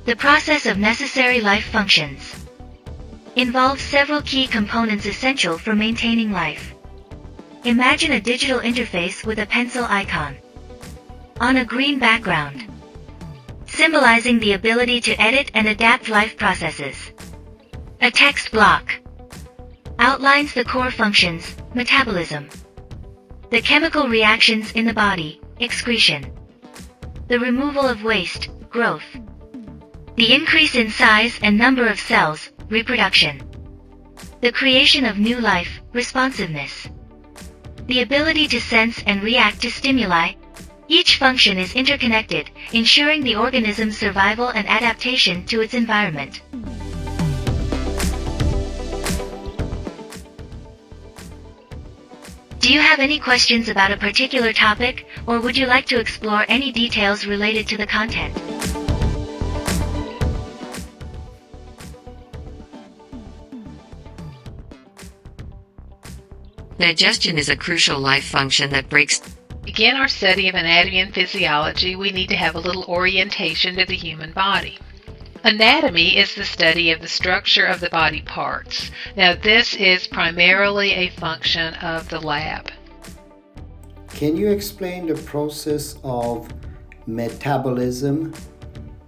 The process of necessary life functions involves several key components essential for maintaining life. Imagine a digital interface with a pencil icon on a green background, symbolizing the ability to edit and adapt life processes. A text block outlines the core functions: metabolism, the chemical reactions in the body, excretion, the removal of waste, growth, the increase in size and number of cells, reproduction, the creation of new life, responsiveness, the ability to sense and react to stimuli. Each function is interconnected, ensuring the organism's survival and adaptation to its environment. Do you have any questions about a particular topic, or would you like to explore any details related to the content? Digestion is a crucial life function that breaks. To begin our study of anatomy and physiology, we need to have a little orientation to the human body. Anatomy is the study of the structure of the body parts. Now, this is primarily a function of the lab. Can you explain the process of metabolism?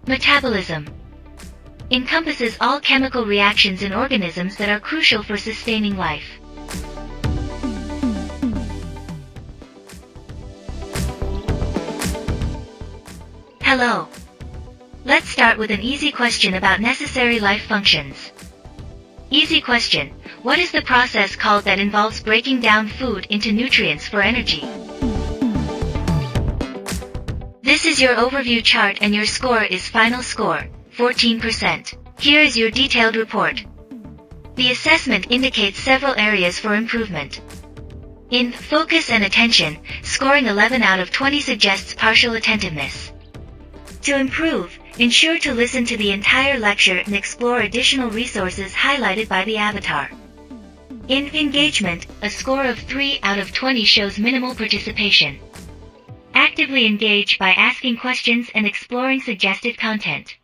Metabolism encompasses all chemical reactions in organisms that are crucial for sustaining life. Hello. Let's start with an easy question about necessary life functions. Easy question: what is the process called that involves breaking down food into nutrients for energy? This is your overview chart and your score is final score, 14%. Here is your detailed report. The assessment indicates several areas for improvement. In focus and attention, scoring 11 out of 20 suggests partial attentiveness. To improve, ensure to listen to the entire lecture and explore additional resources highlighted by the avatar. In engagement, a score of 3 out of 20 shows minimal participation. Actively engage by asking questions and exploring suggested content.